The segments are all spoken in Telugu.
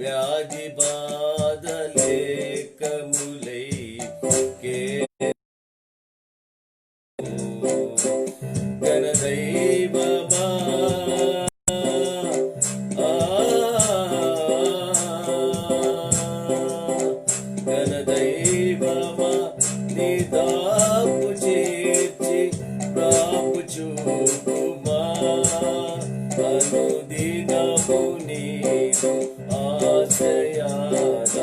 వ్యాధి బాధలేకములై కే గణదైవమా గణదైవమా నిదాపు చేర్చి ప్రాపు చూపుమా అనుదినము నీదు ఆశ్రయాన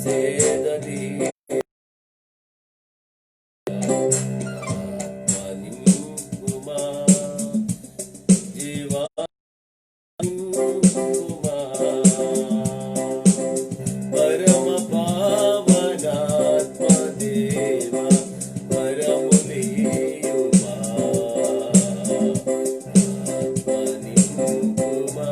సేదది నింపుమా జీవా నింపుమా పరమ పావనాత్మ దేవ పరములీయుమా నింపుమా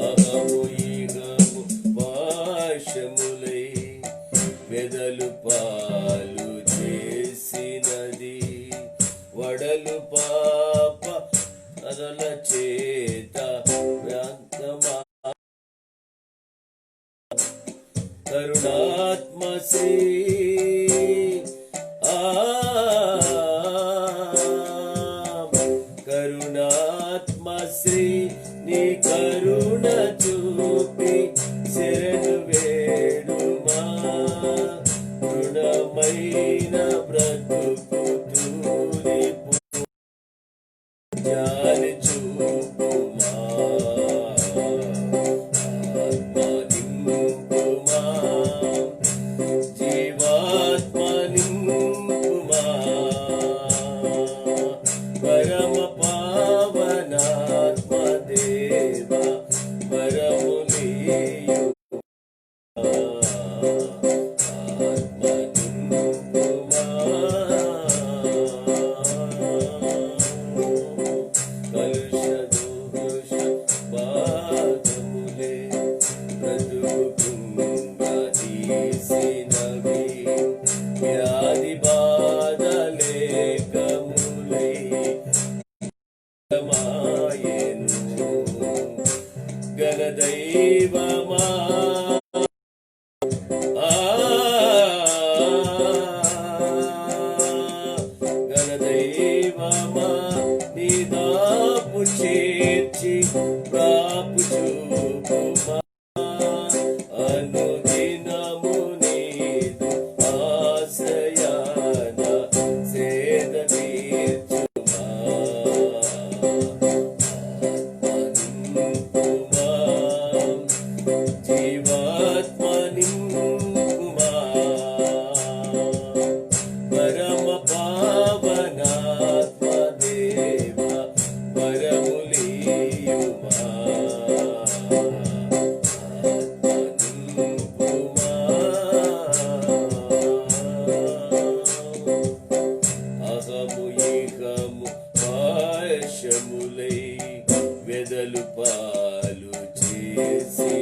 అహము ఈగము పాశములై వెదలు పాలు చేసినది వడలు పాప అదల చేత వ్యాంతమా కరుణాత్మశ్రీ కరుణాత్మశ్రీ నీ కరుణ చూపి శరణు వేడుమా రుణమైన బ్రతుకు తూలిపు జాలి చూపుమా ఆత్మ నింపుమా జీవాత్మ నింపుమా పరమ పావనాత్మ దేవ పరములీయు ఆత్మ నింపుమా కలుష దోష పాదములే బ్రతుకుంగా తీసినవి వ్యాధి బాధలేకములై మాయను గణదైవమా గణదైవమా నిదాపు చేర్చి ప్రాపు చూపుమా అనుదినము నీదు ఆశ్రయాన సేద తీర్చుమా నింపుమా జీవాత్మ నింపుమా పరమ పావనాత్మ దేవ పరములీయుమా ఆత్మ నింపుమా అహము ఈహము పాశములై వెదలు పాలు చేసి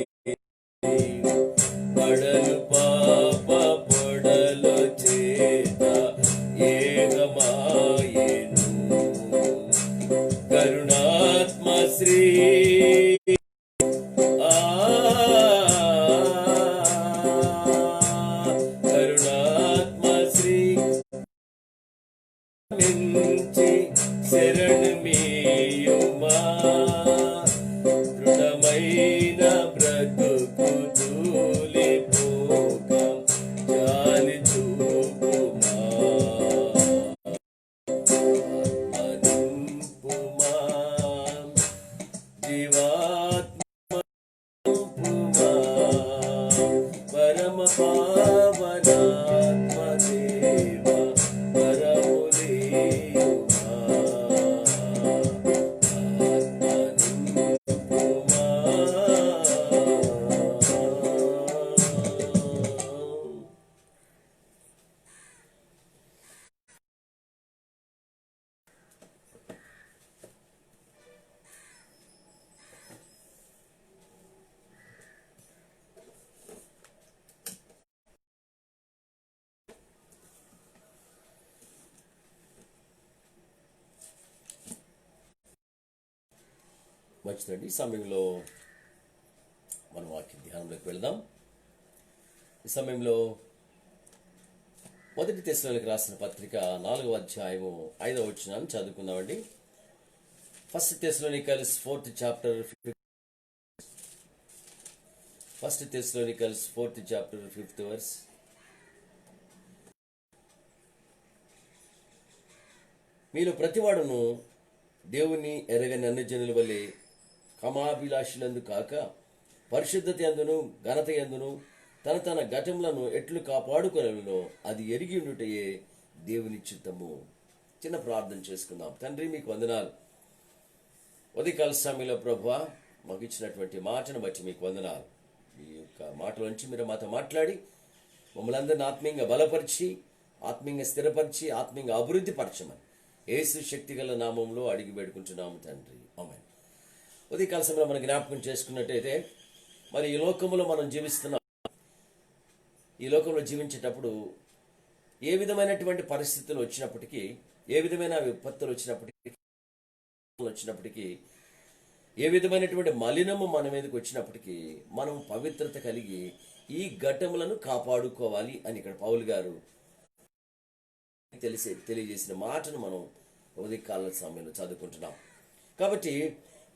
పడలు పాప పొడల చేత ఏకమాయెను కరుణాత్మశ్రీ కరుణాత్మశ్రీ మించి శరణు మీయుమా దృఢమైన బ్రతుకు తూలిపోక జాలి చూపుమా ఆత్మ నింపుమా మంచిదండి. ఈ సమయంలో మనం వాక్య ధ్యానంలోకి వెళ్దాం. ఈ సమయంలో 1 తెస్సలోనికీయులకు రాసిన పత్రిక 4వ అధ్యాయము 5వ వచనాన్ని చదువుకుందామండి. 1 Thessalonians 4th chapter 1 Thessalonians 4th chapter 5th verse. మీలో ప్రతివాడును దేవుని ఎరగని అన్యజనుల వలె కామాభిలాషులందు కాక పరిశుద్ధత యందును ఘనత యందును తన తన ఘటములను ఎట్లు కాపాడుకొనెను అది ఎరిగి ఉండుటయే దేవుని చిత్తము. చిన్న ప్రార్థన చేసుకుందాం. తండ్రి, మీకు వందనాలు. ఉదయకాల సమయంలో ప్రభువా, మాకు ఇచ్చినటువంటి మాటను బట్టి మీకు వందనాలు. ఈ యొక్క మాటల నుంచి మీరు మాతో మాట్లాడి మమ్మల్ని అందరినీ ఆత్మీయంగా బలపరిచి, ఆత్మీయంగా స్థిరపరిచి, ఆత్మీయంగా అభివృద్ధి పరచమని యేసు శక్తిగల నామంలో అడిగి వేడుకుంటున్నాము తండ్రి, ఆమేన్. ఉదయకాల సమయంలో మనం జ్ఞాపకం చేసుకున్నట్టయితే, మరి ఈ లోకంలో మనం జీవిస్తున్నాం. ఈ లోకంలో జీవించేటప్పుడు ఏ విధమైనటువంటి పరిస్థితులు వచ్చినప్పటికీ, ఏ విధమైన విపత్తులు వచ్చినప్పటికీ, ఏ విధమైనటువంటి మలినము మన మీదకి వచ్చినప్పటికీ మనం పవిత్రత కలిగి ఈ ఘటములను కాపాడుకోవాలి అని ఇక్కడ పౌలు గారు తెలియజేసిన మాటను మనం ఉదయకాల సమయంలో చదువుకుంటున్నాం. కాబట్టి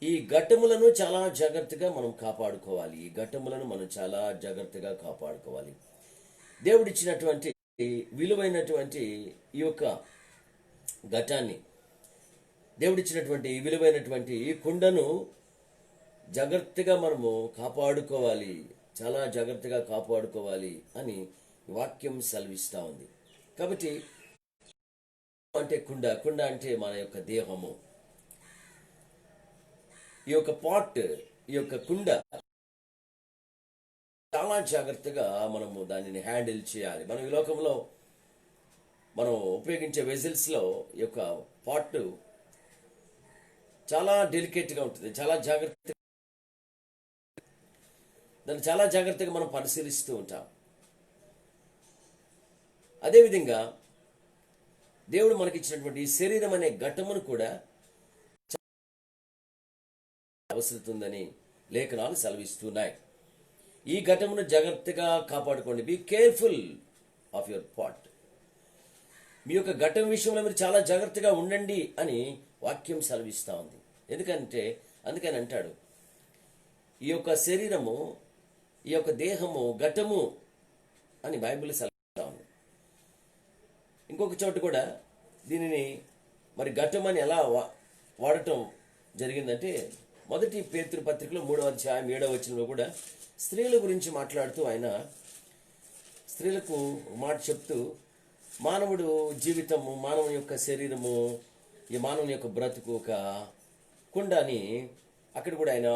ఈ ఘట్టములను చాలా జాగ్రత్తగా మనం కాపాడుకోవాలి. ఈ ఘట్టములను మనం చాలా జాగ్రత్తగా కాపాడుకోవాలి. దేవుడిచ్చినటువంటి విలువైనటువంటి ఈ యొక్క ఘటాన్ని, దేవుడిచ్చినటువంటి విలువైనటువంటి ఈ కుండను జాగ్రత్తగా మనము కాపాడుకోవాలి, చాలా జాగ్రత్తగా కాపాడుకోవాలి అని వాక్యం సెలవిస్తూ ఉంది. కాబట్టి అంటే కుండ అంటే మన యొక్క దేహము. ఈ యొక్క పాట్, ఈ యొక్క కుండ చాలా జాగ్రత్తగా మనము దానిని హ్యాండిల్ చేయాలి. మనం ఈ లోకంలో మనం ఉపయోగించే వెజిల్స్లో ఈ యొక్క పాట్ చాలా డెలికేట్గా ఉంటుంది. దాన్ని చాలా జాగ్రత్తగా మనం పరిశీలిస్తూ ఉంటాం. అదేవిధంగా దేవుడు మనకిచ్చినటువంటి ఈ శరీరం అనే ఘట్టమును కూడా అవసరతుందని లేఖనాలు సెలవిస్తున్నాయి. ఈ ఘటమును జాగ్రత్తగా కాపాడుకోండి. Be careful of your pot. మీ యొక్క ఘటం విషయంలో మీరు చాలా జాగ్రత్తగా ఉండండి అని వాక్యం సెలవిస్తూ ఉంది. అందుకని అంటాడు, ఈ యొక్క శరీరము, ఈ యొక్క దేహము ఘటము అని బైబిల్ సెలవిస్తూ ఉంది. ఇంకొక చోట కూడా దీనిని మరి ఘటమని ఎలా వాడటం జరిగిందంటే, 1 పేతురు పత్రికలో 3వ అధ్యాయం 7వ వచనంలో కూడా స్త్రీల గురించి మాట్లాడుతూ ఆయన స్త్రీలకు మాట చెప్తూ, మానవుడు జీవితము, మానవుని యొక్క శరీరము, ఈ మానవుని యొక్క బ్రతుకు ఒక కుండ అని అక్కడ కూడా ఆయన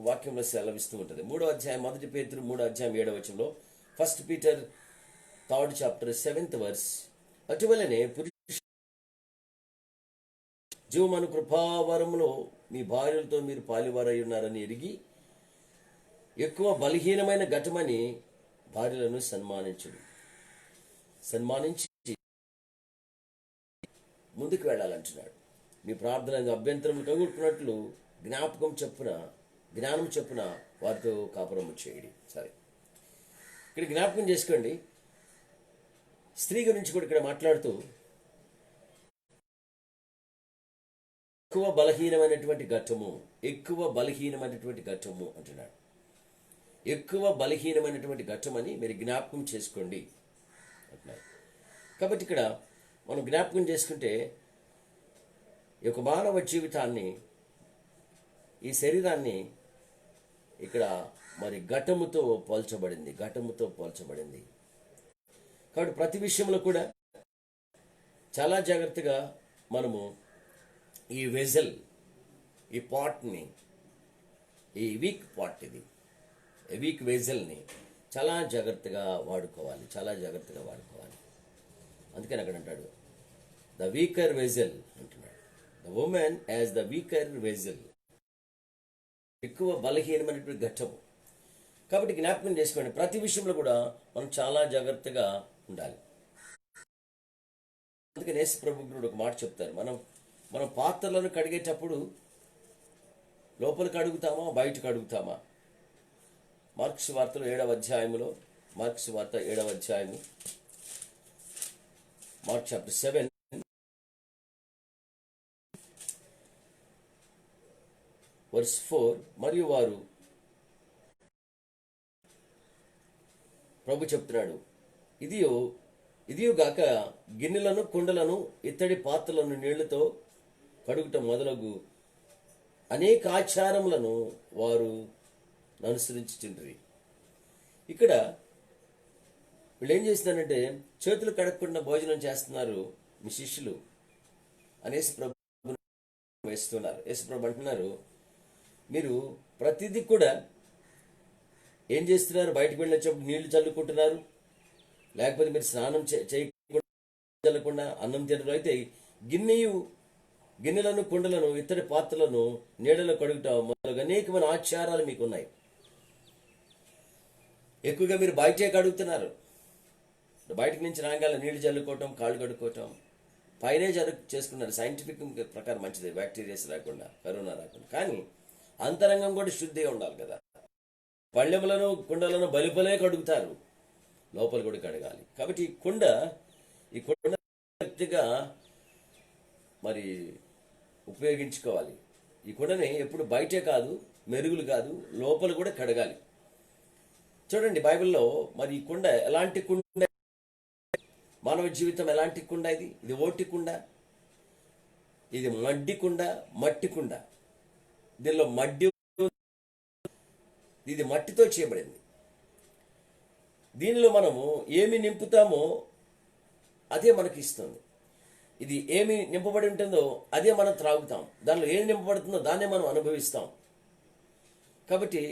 వాక్యంలో సెలవిస్తూ ఉంటుంది. 3వ అధ్యాయం 1 పేతురు 3వ అధ్యాయం 7వ వచనంలో, 1 Peter 3rd chapter 7th verse, అటువలనే జీవమను కృపావరములో మీ భార్యలతో మీరు పాలివారై ఉన్నారని ఎరిగి ఎక్కువ బలహీనమైన ఘటమని భార్యలను సన్మానించి ముందుకు వెళ్ళాలంటున్నాడు. మీ ప్రార్థన అభ్యంతరం కలుగుతున్నట్లు జ్ఞానం చెప్పున వారితో కాపురము చేయడి. సరే, ఇక్కడ జ్ఞాపకం చేసుకోండి, స్త్రీ గురించి కూడా ఇక్కడ మాట్లాడుతూ ఎక్కువ బలహీనమైనటువంటి ఘట్టము అంటున్నాడు. ఎక్కువ బలహీనమైనటువంటి ఘట్టం అని మీరు జ్ఞాపకం చేసుకోండి అంటున్నారు. కాబట్టి ఇక్కడ మనం జ్ఞాపకం చేసుకుంటే ఈ యొక్క మానవ జీవితాన్ని, ఈ శరీరాన్ని ఇక్కడ మరి ఘటముతో పోల్చబడింది. కాబట్టి ప్రతి విషయంలో కూడా చాలా జాగ్రత్తగా మనము ఈ వెజల్, ఈ పాట్ని, ఈ వీక్ పాట్, ఇది వీక్ వెజల్ని చాలా జాగ్రత్తగా వాడుకోవాలి. అందుకని అక్కడ అంటాడు, ద వీకర్ వెజల్ అంటున్నాడు. The women as the weaker vessel, ఎక్కువ బలహీనమైనటువంటి ఘట్టము. కాబట్టి జ్ఞాపకం చేసుకోండి, ప్రతి విషయంలో కూడా మనం చాలా జాగ్రత్తగా ఉండాలి. అందుకని యేసు ప్రభు ఒక మాట చెప్తారు, మనం పాత్రలను కడిగేటప్పుడు లోపలికి అడుగుతామా, బయటకు అడుగుతామా? మార్క్స్ వార్తలు 7వ అధ్యాయములో, మార్క్స్ వార్త 7వ అధ్యాయము, మార్క్ చాప్టర్ 7 వర్స్ 4, మరియు వారు, ప్రభు చెప్తున్నాడు, ఇదియో గాక గిన్నెలను, కుండలను, ఇత్తడి పాత్రలను నీళ్లతో కడుగుట మొదలగు అనేక ఆచారములను వారు అనుసరించుచుండ్రి. ఇక్కడ వీళ్ళు ఏం చేస్తున్నారంటే, చేతులు కడగకుండా భోజనం చేస్తున్నారు మీ శిష్యులు అని యేసుప్రభు వేస్తున్నారు. యేసుప్రభు అంటున్నారు, మీరు ప్రతిదీ కూడా ఏం చేస్తున్నారు? బయటకు వెళ్ళినప్పుడు నీళ్లు చల్లుకుంటున్నారు, లేకపోతే మీరు స్నానం చేయకుండా చల్లకుండా అన్నం తినరు. అయితే గిన్నెలను, కుండలను, ఇత్తడి పాత్రలను నీడలో కడుగుట మొదలగు అనేకమైన ఆచారాలు మీకు ఉన్నాయి. ఎక్కువగా మీరు బయటే కడుగుతున్నారు. బయటకు నుంచి రాగాల నీళ్లు చల్లుకోవటం, కాళ్ళు కడుక్కోవటం, పైనే చేసుకున్నారు. సైంటిఫిక్ ప్రకారం మంచిది, బ్యాక్టీరియాస్ రాకుండా, కరోనా రాకుండా. కానీ అంతరంగం కూడా శుద్ధిగా ఉండాలి కదా. పళ్ళెములను, కుండలను బలిపలే కడుగుతారు, లోపల కూడా కడగాలి. కాబట్టి ఈ కుండ మరి ఉపయోగించుకోవాలి. ఈ కుండని ఎప్పుడు బయటే కాదు, మెరుగులు కాదు, లోపల కూడా కడగాలి. చూడండి బైబిల్లో మరి ఈ కుండ ఎలాంటి కుండ, మానవ జీవితం ఎలాంటి కుండ? ఇది ఓటి కుండ, ఇది మడ్డి కుండ, మట్టి కుండ. దీనిలో ఇది మట్టితో చేయబడింది. దీనిలో మనము ఏమి నింపుతామో అదే మనకి ఇస్తుంది. ఇది ఏమి నింపబడి ఉంటుందో అదే మనం త్రాగుతాం. దానిలో ఏది నింపబడుతుందో దాన్నే మనం అనుభవిస్తాం. కాబట్టి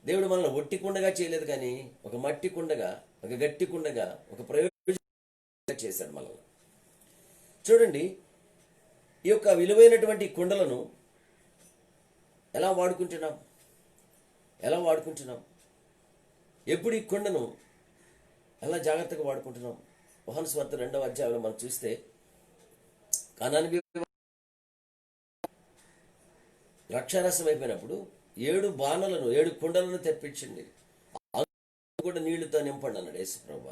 దేవుడు మనల్ని ఒట్టి కుండగా చేయలేదు, కానీ ఒక మట్టి కుండగా, ఒక గట్టి కుండగా, ఒక ప్రయోజనంగా చేశాడు మనల్ని. చూడండి, ఈ యొక్క విలువైనటువంటి కుండలను ఎలా వాడుకుంటున్నాం? ఎప్పుడు ఈ కుండను ఎలా జాగ్రత్తగా వాడుకుంటున్నాం? యోహాను సువార్త 2వ అధ్యాయంలో మనం చూస్తే, కానాను ద్రాక్షారసం అయిపోయినప్పుడు 7 కుండలను తెప్పించండి, కూడా నీళ్లతో నింపండి అన్నాడు యేసుప్రభు.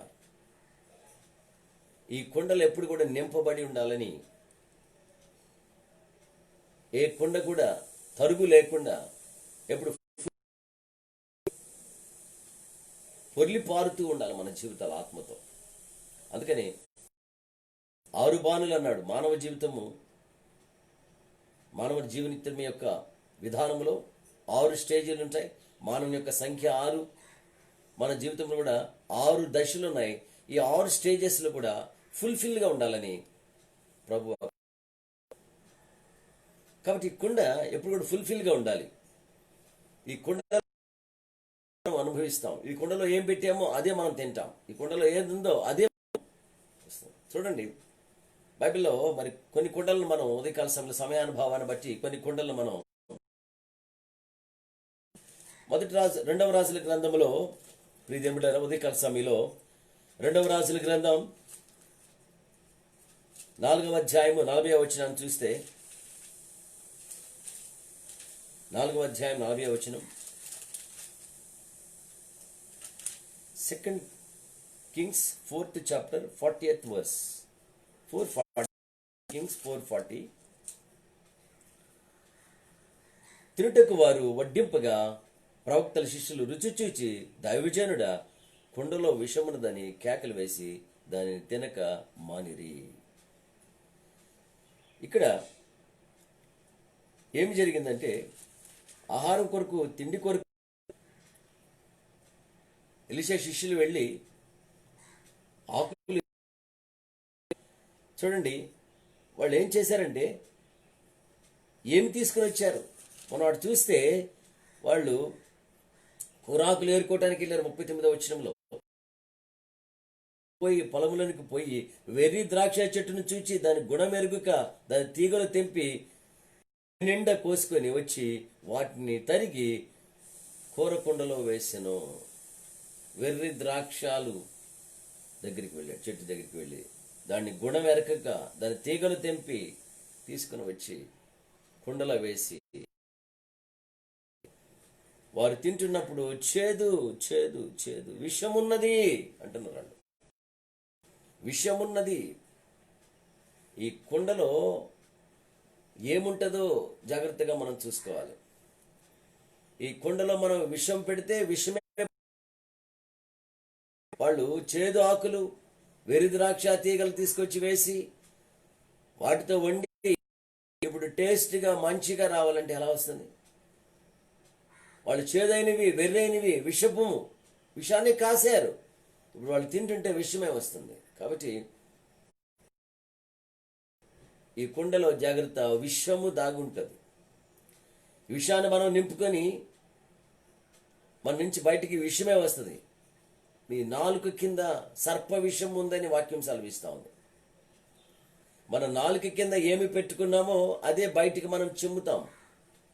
ఈ కుండలు ఎప్పుడు కూడా నింపబడి ఉండాలని, ఏ కుండ కూడా తరుగు లేకుండా ఎప్పుడు పొర్లి పారుతూ ఉండాలి మన జీవితాల ఆత్మతో. అందుకని 6 బాణులు అన్నాడు. మానవ జీవనిత్యం యొక్క విధానంలో 6 స్టేజీలు ఉంటాయి. మానవుని యొక్క సంఖ్య 6. మన జీవితంలో కూడా 6 దశలు ఉన్నాయి. ఈ 6 స్టేజెస్లో కూడా ఫుల్ఫిల్గా ఉండాలని ప్రభు. కాబట్టి ఈ కుండ ఎప్పుడు కూడా ఫుల్ఫిల్గా ఉండాలి. ఈ కుండ అనుభవిస్తాం. ఈ కుండలో ఏం పెట్టామో అదే మనం తింటాం. ఈ కుండలో ఏది ఉందో అదే. చూడండి బైబిల్లో మరి కొన్ని కుండలను మనం ఉదయకాల సమయానుభవాన్ని బట్టి కొన్ని కుండలను మనం 2వ రాజుల గ్రంథంలో ప్రియదేవుడారా, ఉదయకాల సమయంలో 2వ రాజుల గ్రంథం 4వ అధ్యాయము 40వ వచనాన్ని చూస్తే, 4వ అధ్యాయం 40వ వచనం, 2 Kings 4th chapter 40th verse, 440, Kings 4:40. తినుటకు వారు వడ్డింపగా ప్రవక్తల శిష్యులు రుచి చూచి, దైవజనుడా, కుండలో విషమున్నదని కేకలు వేసి దానిని తినక మానిరి. ఇక్కడ ఏమి జరిగిందంటే, ఆహారం కొరకు, తిండి కొరకు ఎలీషా శిష్యులు వెళ్ళి ఆకులు, చూడండి వాళ్ళు ఏం చేశారంటే, ఏమి తీసుకుని వచ్చారు? మనం అటు చూస్తే వాళ్ళు కూరాకులు ఏరుకోవటానికి వెళ్ళారు. 39వ వచనంలో పోయి పొలంలోనికి పోయి వెర్రి ద్రాక్ష చెట్టును చూచి దాని గుణమెరుగుక దాని తీగలు తెంపి నిండా కోసుకొని వచ్చి వాటిని తరిగి కూరకుండలో వేసెను. వెర్రి ద్రాక్షాలు దగ్గరికి వెళ్ళాడు, చెట్టు దగ్గరికి వెళ్ళి దాన్ని గుణమెరకక దాని తీగలు తెంపి తీసుకుని వచ్చి కుండలో వేసి వారు తింటున్నప్పుడు చేదు చేదు చేదు విషమున్నది అంటున్నారు వాళ్ళు. విషమున్నది. ఈ కుండలో ఏముంటుందో జాగ్రత్తగా మనం చూసుకోవాలి. ఈ కుండలో మనం విషం పెడితే విషమే. వాళ్ళు చేదు ఆకులు, వెర్రి ద్రాక్ష తీగలు తీసుకొచ్చి వేసి వాటితో వండి ఇప్పుడు టేస్ట్గా మంచిగా రావాలంటే ఎలా వస్తుంది? వాళ్ళు చేదైనవి, వెర్రైనవి, విషాన్ని కాశారు. ఇప్పుడు వాళ్ళు తింటుంటే విషమే వస్తుంది. కాబట్టి ఈ కుండలో జాగ్రత్త, విషము దాగుంటుంది. విషాన్ని మనం నింపుకొని మన నుంచి బయటికి విషమే వస్తుంది. మీ నాలుక కింద సర్ప విషం ఉందని వాక్యం సెలవిస్తూ ఉంది. మన నాలుక కింద ఏమి పెట్టుకున్నామో అదే బయటికి మనం చిమ్ముతాం,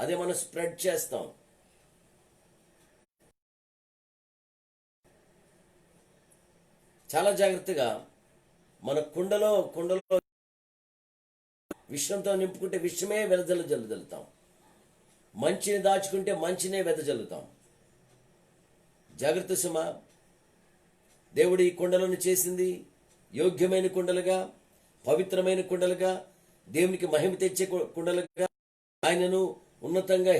అదే మనం స్ప్రెడ్ చేస్తాం. చాలా జాగ్రత్తగా మన కుండలో విషంతో నింపుకుంటే విషమే జల్లుతాం. మంచిని దాచుకుంటే మంచినే వెదజల్లుతాం. జాగ్రత్త సుమా. దేవుడు ఈ కుండలను చేసింది యోగ్యమైన కుండలుగా, పవిత్రమైన కుండలుగా, దేవునికి మహిమ తెచ్చే కుండలుగా, ఆయనను ఉన్నతంగా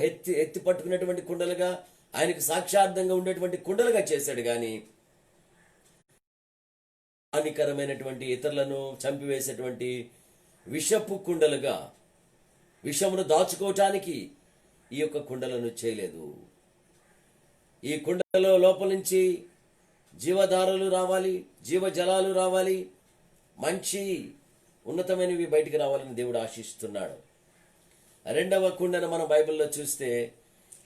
ఎత్తి పట్టుకునేటువంటి కుండలుగా, ఆయనకు సాక్షార్థంగా ఉండేటువంటి కుండలుగా చేశాడు. కానీ హానికరమైనటువంటి, ఇతరులను చంపివేసేటువంటి విషపు కుండలుగా, విషమును దాచుకోవటానికి ఈ యొక్క కుండలను చేయలేదు. ఈ కుండలో లోపల నుంచి జీవధారలు రావాలి, జీవజలాలు రావాలి, మంచి ఉన్నతమైనవి బయటికి రావాలని దేవుడు ఆశిస్తున్నాడు. రెండవ కుండను మనం బైబిల్లో చూస్తే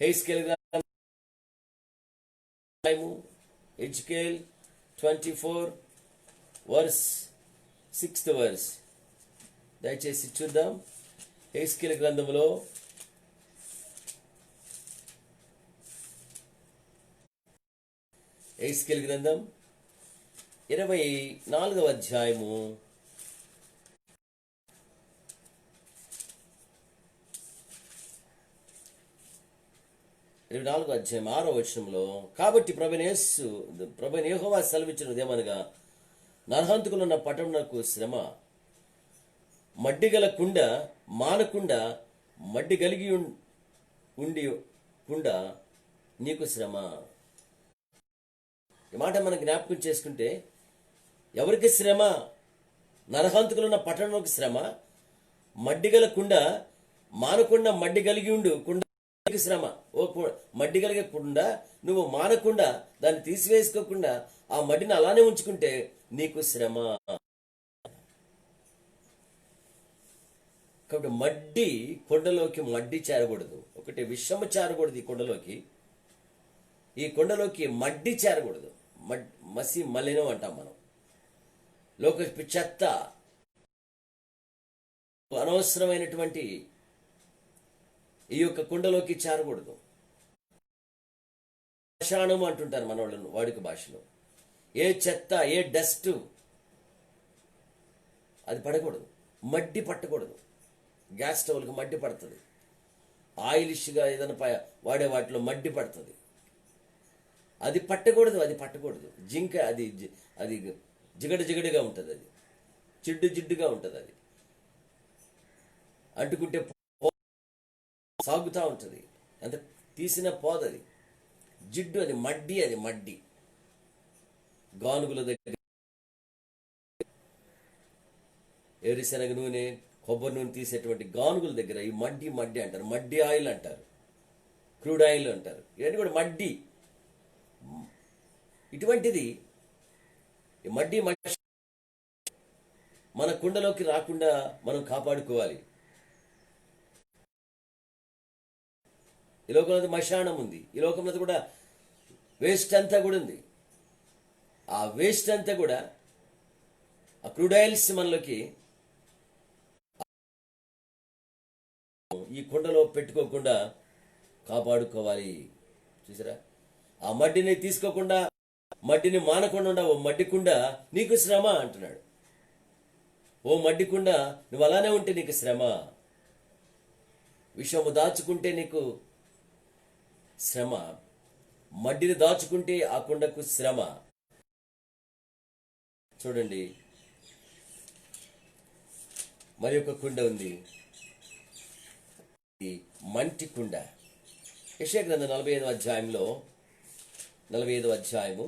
హెజ్కేల్ 24 వర్స్ 6th వర్స్. దయచేసి చూద్దాం. హెజ్కేల్ గ్రంథంలో హెజ్కేల్ గ్రంథం 24వ అధ్యాయము 6వ వచనంలో, కాబట్టి ప్రభువైన యెహోవా సెలవిచ్చినదేమనగా, నరహంతకులున్న పట్టణమునకు శ్రమ, మడ్డిగల కుండ మానకుండా మడ్డి కలిగి ఉండి కుండ నీకు శ్రమ. ఈ మాట మనం జ్ఞాపకం చేసుకుంటే ఎవరికి శ్రమ? నరహంతకులున్న పట్టణంలోకి శ్రమ, మడ్డిగల కుండ మానకుండా మడ్డి కలిగి ఉండు కుండ శ్రమ. మడ్డి కలిగే కుండ నువ్వు మానకుండా, దాన్ని తీసివేసుకోకుండా ఆ మడ్డిని అలానే ఉంచుకుంటే నీకు శ్రమ. కాబట్టి మడ్డి కొండలోకి మడ్డి చేరకూడదు. ఒకటి విషము చేరకూడదు ఈ కొండలోకి మడ్డి చేరకూడదు. మసి మలినం అంటాం మనం. లోక చెత్త, అనవసరమైనటువంటి ఈ యొక్క కుండలోకి చేరకూడదు. శ్మశానము అంటుంటారు మన వాళ్ళు వాడుక భాషలో. ఏ చెత్త, ఏ డస్ట్ అది పడకూడదు. మడ్డి పట్టకూడదు. గ్యాస్ స్టవ్లకు మడ్డి పడుతుంది. ఆయిలిష్గా ఏదైనా వాడే వాటిలో మడ్డి పడుతుంది. అది పట్టకూడదు. జింక అది జిగడగా ఉంటుంది. అది జిడ్డుగా ఉంటుంది. అది అంటుకుంటే సాగుతూ ఉంటుంది. అంత తీసిన పోదది జిడ్డు. అది మడ్డి. గానుగుల దగ్గర ఏరుశనగ నూనె, కొబ్బరి నూనె తీసేటువంటి గానుగుల దగ్గర ఈ మడ్డి అంటారు. మడ్డి ఆయిల్ అంటారు, క్రూడ్ ఆయిల్ అంటారు. ఇవన్నీ కూడా మడ్డి. ఇటువంటిది మడ్డి మన కుండలోకి రాకుండా మనం కాపాడుకోవాలి. ఈ లోకంలో మశానం ఉంది. ఈ లోకంలో కూడా వేస్ట్ అంతా కూడా ఉంది. ఆ వేస్ట్ అంతా కూడా ఆ క్రూడ్ ఆయిల్స్ మనలోకి ఈ కుండలో పెట్టుకోకుండా కాపాడుకోవాలి. చూసారా? ఆ మడ్డిని తీసుకోకుండా, మడ్డిని మానకుండా ఓ మడ్డికుండ నీకు శ్రమ అంటున్నాడు. ఓ మడ్డికుండ నువ్వు అలానే ఉంటే నీకు శ్రమ. విషము దాచుకుంటే నీకు శ్రమ. మట్టిని దాచుకుంటే ఆ కుండకు శ్రమ. చూడండి, మరి ఒక కుండ ఉంది, ఇది మంటి కుండ. యెషయా గ్రంథం 45వ అధ్యాయంలో 45వ అధ్యాయము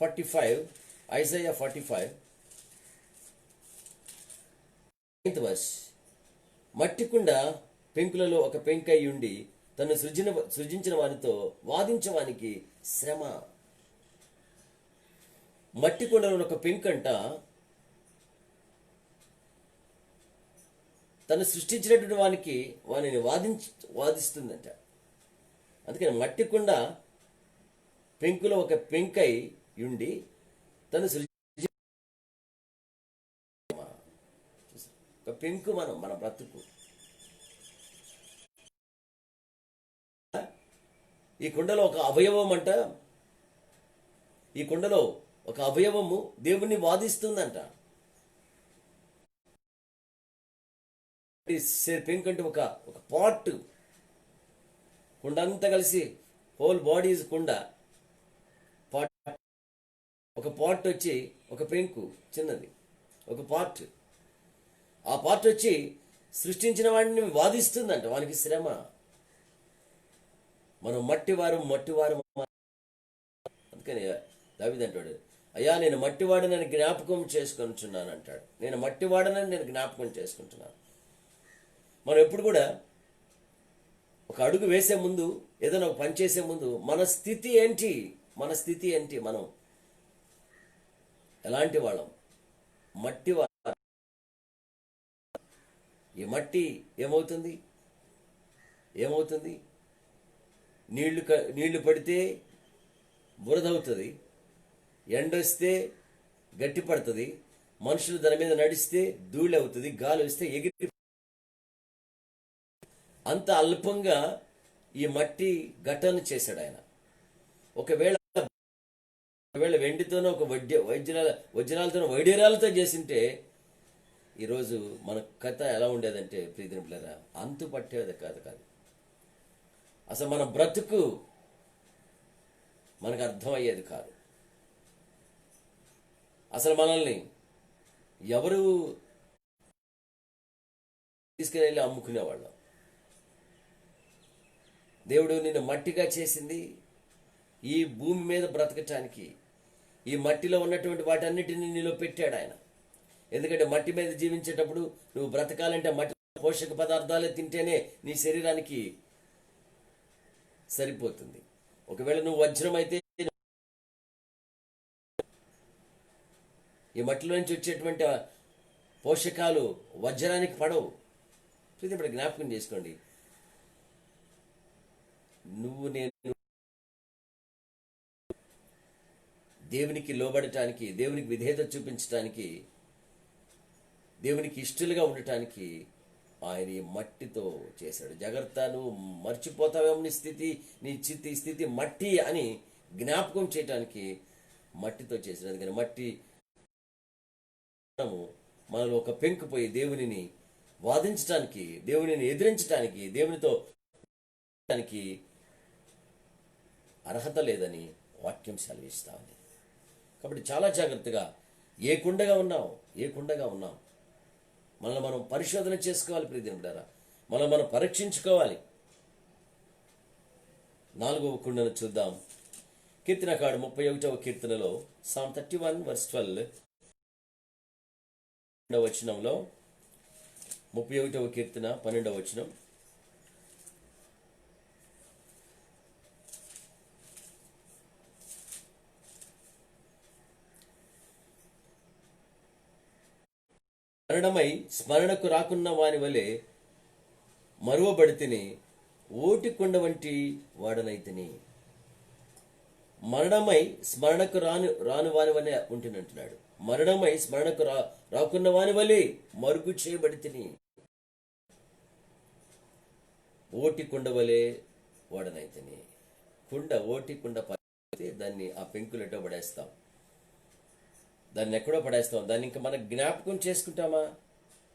45, ఐజయా 45 verse. మట్టి కుండ పెంకులలో ఒక పెంకై ఉండి తను సృజించిన వానితో వాదించవానికి శ్రమ. మట్టి కుండలో ఒక పెంకంట తను సృష్టించినటువంటి వానిని వాదిస్తుందంట. అందుకని మట్టి కుండ పెంకులో ఒక పెంకై ఉండి తను ఒక పెంకు మన బ్రతుకు. ఈ కుండలో ఒక అవయవం అంట, ఈ కుండలో ఒక అవయవము దేవుణ్ణి వాదిస్తుందంట. పెంకు అంటే ఒక పాట్, కుండ అంతా కలిసి హోల్ బాడీ ఇస్ కుండ. పాట్, ఒక పాట్ వచ్చి ఒక పెంకు చిన్నది, ఒక పార్ట్. ఆ పార్ట్ వచ్చి సృష్టించిన వాడిని వాదిస్తుందంట, వానికి శ్రమ. మనం మట్టివారు. అందుకని దావీదు అంటాడు, అయ్యా నేను మట్టివాడనని జ్ఞాపకం చేసుకుంటున్నాను అంటాడు. నేను మట్టివాడనని నేను జ్ఞాపకం చేసుకుంటున్నాను. మనం ఎప్పుడు కూడా ఒక అడుగు వేసే ముందు, ఏదైనా ఒక పని చేసే ముందు మన స్థితి ఏంటి, మనం ఎలాంటి వాళ్ళం? మట్టి. ఈ మట్టి ఏమవుతుంది? నీళ్లు పడితే బురదవుతుంది, ఎండొస్తే గట్టి పడుతుంది, మనుషులు దాని మీద నడిస్తే ధూళి అవుతుంది, గాలి వస్తే ఎగిరి. అంత అల్పంగా ఈ మట్టి ఘటన చేశాడు ఆయన. ఒకవేళ వెండితోనో ఒక వజ్రాలతోనో వైడ్యరాలతో చేసింటే ఈరోజు మన కథ ఎలా ఉండేదంటే ప్రియమైన పిల్లరా, అంతు పట్టేది కాదు. అసలు మన బ్రతుకు మనకు అర్థమయ్యేది కాదు. అసలు మనల్ని ఎవరు తీసుకుని అమ్ముకునేవాళ్ళం. దేవుడు నిన్ను మట్టిగా చేసింది ఈ భూమి మీద బ్రతకటానికి. ఈ మట్టిలో ఉన్నటువంటి వాటన్నిటిని నీలో పెట్టాడు ఆయన. ఎందుకంటే మట్టి మీద జీవించేటప్పుడు నువ్వు బ్రతకాలంటే మట్టి పోషక పదార్థాలే తింటేనే నీ శరీరానికి సరిపోతుంది. ఒకవేళ నువ్వు వజ్రం అయితే ఈ మట్టిలో నుంచి వచ్చేటువంటి పోషకాలు వజ్రానికి పడవు. ఇప్పుడు జ్ఞాపకం చేసుకోండి, నేను దేవునికి లోబడటానికి, దేవునికి విధేయత చూపించటానికి, దేవునికి ఇష్టలుగా ఉండటానికి ఆయన ఈ మట్టితో చేశాడు. జాగ్రత్త, నువ్వు మర్చిపోతావేమో నీ స్థితి మట్టి అని జ్ఞాపకం చేయటానికి మట్టితో చేశాడు. అందుకని మట్టి మనలో ఒక పెంకుపోయి దేవునిని వాదించటానికి, దేవునిని ఎదిరించటానికి, దేవునితో అర్హత లేదని వాక్యం సెలవిస్తా ఉంది. కాబట్టి చాలా జాగ్రత్తగా ఏ కుండగా ఉన్నాం మనల్ని మనం పరిశోధన చేసుకోవాలి. ప్రియదేవుడారా, మనం పరీక్షించుకోవాలి. 4వ కుండను చూద్దాం. కీర్తనకాడు 31వ కీర్తనలో Psalm 31 verse 12 వచనంలో, 31వ కీర్తన 12వ వచనం, మరణమై స్మరణకు రాకున్న వాని వలె మరువబడితిని, ఓటి కుండ వంటి వాడనైతిని. మరణమై స్మరణకు రాని వాని వలె ఉంటునంటున్నాడు. మరణమై స్మరణకు రాకున్న వాని వలె మరుగు చేయబడితిని, ఓటి కుండ వలె వాడనైతిని. ఓటి కుండ పడితే దాన్ని ఆ పెంకులెటో పడేస్తాం, దాన్ని ఎక్కడో పడేస్తాం. దాన్ని ఇంకా మనం జ్ఞాపకం చేసుకుంటామా?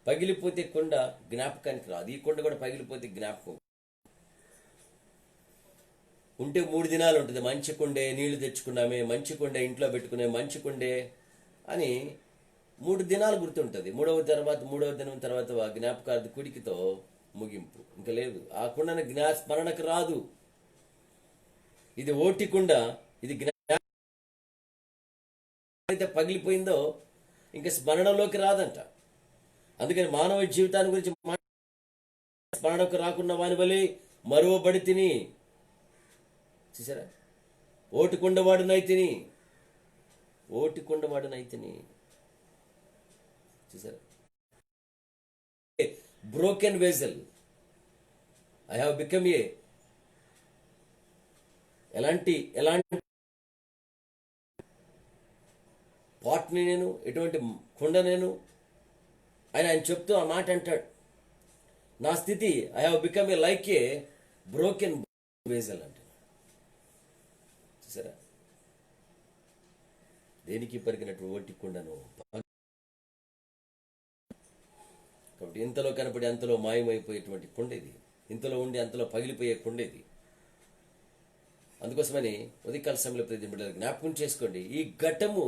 పగిలిపోతే కుండ జ్ఞాపకానికి రాదు. ఈ కుండ కూడా పగిలిపోతే జ్ఞాపకం ఉంటే 3 దినాలు ఉంటుంది. మంచి కుండే, నీళ్లు తెచ్చుకున్నామే, మంచి కుండే ఇంట్లో పెట్టుకునే మంచి కుండే అని 3 దినాలు గుర్తుంటుంది. మూడవ దినం తర్వాత జ్ఞాపకార్థ కుడికితో ముగింపు. ఇంకా లేదు, ఆ కుండను స్మరణకు రాదు. ఇది ఓటి కుండ, ఇది అయితే పగిలిపోయిందో ఇంకా స్మరణలోకి రాదంట. అందుకని మానవ జీవితాన్ని గురించి స్మరణకు రాకున్న వాని వలె మరువబడి తిని, చూసారా, ఓటికుండవాడునైతిని చూసారా, broken vessel I have become a ఎలాంటి పాట్ని నేను, ఎటువంటి కుండ నేను ఆయన చెప్తూ ఆ మాట అంటాడు. నా స్థితి I have become a like A broken vessel అంటే. చూసారా, దేనికి పరిగినట్టు ఓటి కుండను. కాబట్టి ఇంతలో కనపడి అంతలో మాయమైపోయేటువంటి కుండ ఇది, ఇంతలో ఉండి అంతలో పగిలిపోయే కుండ ఇది. అందుకోసమని ఉదయకాల సమయంలో ప్రతి బిడ్డలు జ్ఞాపకం చేసుకోండి, ఈ ఘట్టము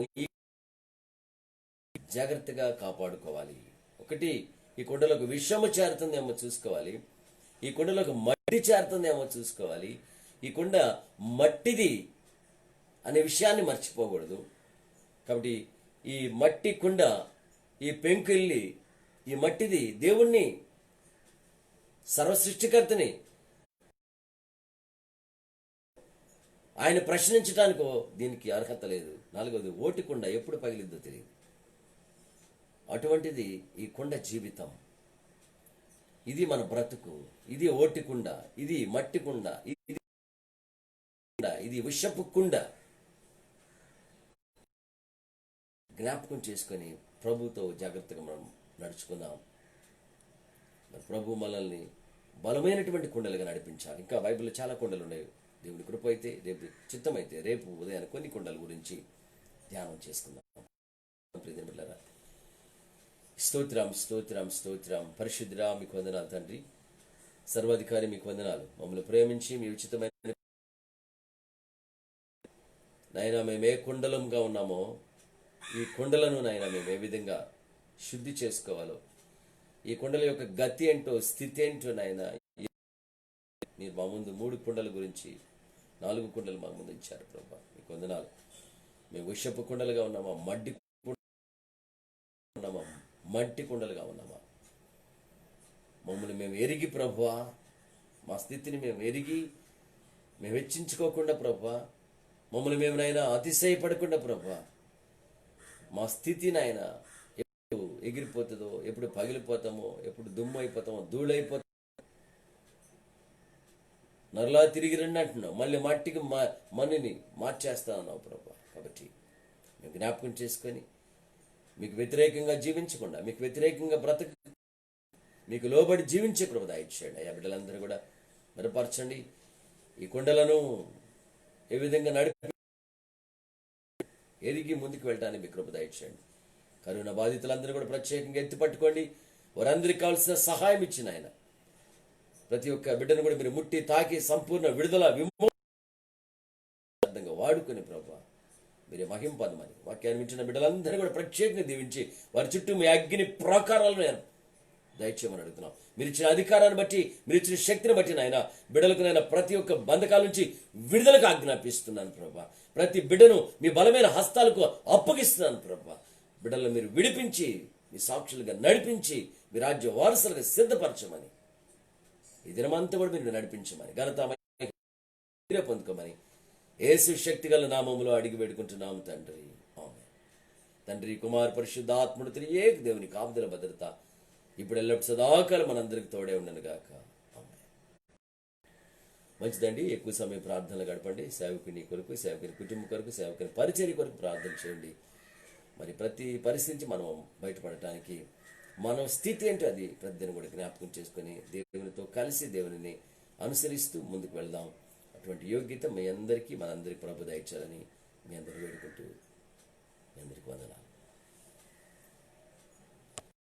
జాగ్రత్తగా కాపాడుకోవాలి. ఒకటి, ఈ కుండలోకి విషము చేరుతుందేమో చూసుకోవాలి, ఈ కుండలోకి మట్టి చేరుతుందేమో చూసుకోవాలి. ఈ కుండ మట్టిది అనే విషయాన్ని మర్చిపోకూడదు. కాబట్టి ఈ మట్టి కుండ, ఈ పెంకుల్లి, ఈ మట్టిది దేవుణ్ణి, సర్వసృష్టికర్తని ఆయన ప్రశ్నించడానికో దీనికి అర్హత లేదు. 4వది, ఓటి కుండ ఎప్పుడు పగిలిద్దో తెలియదు. అటువంటిది ఈ కుండ జీవితం. ఇది మన బ్రతుకు. ఇది ఓటి కుండ, ఇది మట్టి కుండ, ఇది విషపు కుండ. జ్ఞాపకం చేసుకొని ప్రభుతో జాగ్రత్తగా మనం నడుచుకుందాం. ప్రభు మనల్ని బలమైనటువంటి కుండలుగా నడిపించాలి. ఇంకా బైబిల్లో చాలా కుండలు ఉన్నాయి. దేవుని కృప అయితే, రేపు చిత్తమైతే రేపు ఉదయాన్ని కొన్ని కుండల గురించి ధ్యానం చేసుకుందాం. స్తోత్రం స్తోత్రం స్తోత్రం. పరిశుద్ధుడా, మీకు వందనాలు తండ్రి. సర్వాధికారి, మీకు వందనాలు. మమ్మల్ని ప్రేమించి మీ ఉచితమైన నాయన మేము ఏ కుండలంగా ఉన్నామో ఈ కుండలను నాయన మేము ఏ విధంగా శుద్ధి చేసుకోవాలో, ఈ కుండల యొక్క గతి ఏంటో, స్థితి ఏంటో నాయన మీరు మా ముందు 3 కుండల గురించి 4 కుండలు మా ముందు ఇచ్చారు ప్రభా. మీకు వందనాలు. మేము విషపు కుండలుగా ఉన్నామా, మట్టి కుండలుగా ఉన్నామా? మమ్మల్ని మేము ఎరిగి ప్రభువా, మా స్థితిని మేము ఎరిగి మేము హెచ్చించుకోకుండా ప్రభువా, మమ్మల్ని మేము నాయన అతిశయపడకుండా ప్రభువా, మా స్థితి నాయన ఎప్పుడు ఎగిరిపోతుందో, ఎప్పుడు పగిలిపోతామో, ఎప్పుడు దుమ్ము అయిపోతామో, ధూళైపోతామో, నరలా తిరిగి రండి అంటున్నావు. మళ్ళీ మట్టికి మన్నుని మార్చేస్తా అన్నావు ప్రభా. కాబట్టి మేము జ్ఞాపకం చేసుకొని మీకు వ్యతిరేకంగా జీవించకుండా, మీకు వ్యతిరేకంగా మీకు లోబడి జీవించే కృప దయచేయండి. అయ్యా బిడ్డలందరూ కూడా మరపరచండి. ఈ కుండలను ఏ విధంగా ఎదిగి ముందుకు వెళ్ళటానికి మీ కృప దయచేయండి. కరోనా బాధితులందరూ కూడా ప్రత్యేకంగా ఎత్తి పట్టుకోండి. వారందరికీ కావాల్సిన సహాయం ఇచ్చిన ఆయన ప్రతి ఒక్క బిడ్డను కూడా మీరు ముట్టి తాకి సంపూర్ణ విడుదల విమోచనంగా వాడుకొని ప్రభా మీరే మహింపదమని వాక్యాన్ని వింటున్న బిడ్డలందరూ కూడా ప్రత్యేకంగా దీవించి వారి చుట్టూ మీ అగ్ని ప్రాకారాలను దయచేయమని అడుగుతున్నాం. మీరు ఇచ్చిన అధికారాన్ని బట్టి, మీరు ఇచ్చిన శక్తిని బట్టి నాయన బిడ్డలకు నాయన ప్రతి ఒక్క బంధకాల నుంచి విడుదలకు ఆజ్ఞాపిస్తున్నాను ప్రభా. ప్రతి బిడ్డను మీ బలమైన హస్తాలకు అప్పగిస్తున్నాను ప్రభా. బిడ్డలను మీరు విడిపించి మీ సాక్షులుగా నడిపించి మీ రాజ్య వారసులుగా సిద్ధపరచమని, ఈ దినమంతా కూడా మీరు నడిపించమని, ఘనత మీరే పొందుకోమని యేసు శక్తి గల నామములో అడిగి వేడుకుంటున్నాము తండ్రి. ఆమేన్. తండ్రి, కుమార్, పరిశుద్ధాత్ముడు త్రియేక దేవుని కాపుదల భద్రత ఇప్పుడు ఎల్లప్పుడు సదాకాలం మనందరికి తోడే ఉండను గాక. ఆమేన్. మంచిదండి. ఎక్కువ సమయం ప్రార్థనలు గడపండి. సేవకుని కొరకు, సేవకుని కుటుంబం కొరకు, సేవకుని పరిచర్య కొరకు ప్రార్థన చేయండి. మరి ప్రతి పరిస్థితి మనం బయటపడటానికి మన స్థితి ఏంటో అది ప్రతిదిన కూడా జ్ఞాపకం చేసుకొని దేవునితో కలిసి దేవుని అనుసరిస్తూ ముందుకు వెళ్దాం. అటువంటి యోగ్యత మీ అందరికీ, మనందరికీ ప్రభు దయచేయాలని మీ అందరూ వేడుకుంటూ మీ అందరికీ వందనాలు.